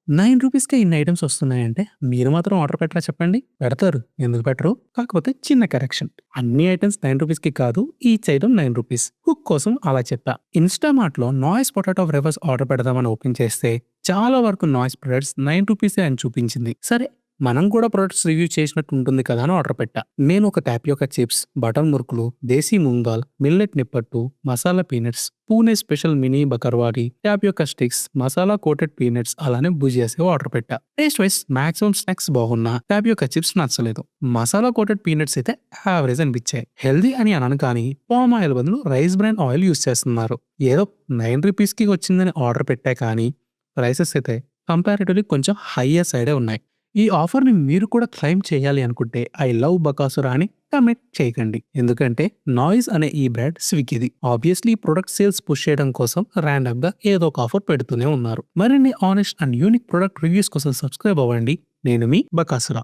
రూ. 9కే ఇన్ని ఐటెమ్స్ వస్తున్నాయంటే మీరు మాత్రం ఆర్డర్ పెట్టరా చెప్పండి? పెడతారు. ఎందుకు పెట్టరు? కాకపోతే చిన్న కరెక్షన్. అన్ని ఐటెమ్స్ రూ. 9కి కాదు. ఈచ్ ఐటెమ్ రూ. 9. హుక్ కోసం అలా చెప్పా. ఇన్‌స్టామార్ట్‌లో నాయిస్ పొటాటో ఫ్రైవర్స్ ఆర్డర్ పెడదామని ఓపెన్ చేస్తే చాలా వరకు నాయిస్ ప్రొడక్ట్స్ రూ. 9 అని చూపించింది. సరే మనం కూడా ప్రొడక్ట్స్ రివ్యూ చేసినట్టు ఉంటుంది కదా అని ఆర్డర్ పెట్టా. నేను ఒక టాపియోకా చిప్స్, బటన్ మురుకులు, desi moong dal, millet nippattu, masala peanuts, Pune special mini bakarwadi, tapioca sticks, masala coated peanuts అలానే భుజియాసేవ్ ఆర్డర్ పెట్టా. టేస్ట్ వైస్ మాక్సిమం స్నాక్స్ బాగున్నా టాపియోకా చిప్స్ నచ్చలేదు. మసాలా కోటెడ్ పీనట్స్ అయితే యావరేజ్ అనిపించాయి. హెల్దీ అని అనను కానీ పామ్ ఆయిల్ బదులు రైస్ బ్రాన్ ఆయిల్ యూస్ చేస్తున్నారు. ఏదో రూ. 9కి వచ్చిందని ఆర్డర్ పెట్టా కానీ ప్రైసెస్ అయితే కంపారిటివ్లీ కొంచెం హయ్యర్ సైడే ఉన్నాయి. ఈ ఆఫర్‌ని మీరు కూడా క్లెయిమ్ చేయాలి అనుకుంటే ఐ లవ్ బకాసురా అని కామెంట్ చేయకండి. ఎందుకంటే నాయిస్ అనే ఈ బ్రాండ్ స్విగ్గీది. ఆబ్వియస్లీ ప్రొడక్ట్ సేల్స్ పుష్ చేయడం కోసం ర్యాండమ్‌గా ఏదో ఒక ఆఫర్ పెడుతూనే ఉన్నారు. మరిన్ని honest and unique product reviews కోసం సబ్స్క్రైబ్ అవ్వండి. నేను మీ బకాసురా.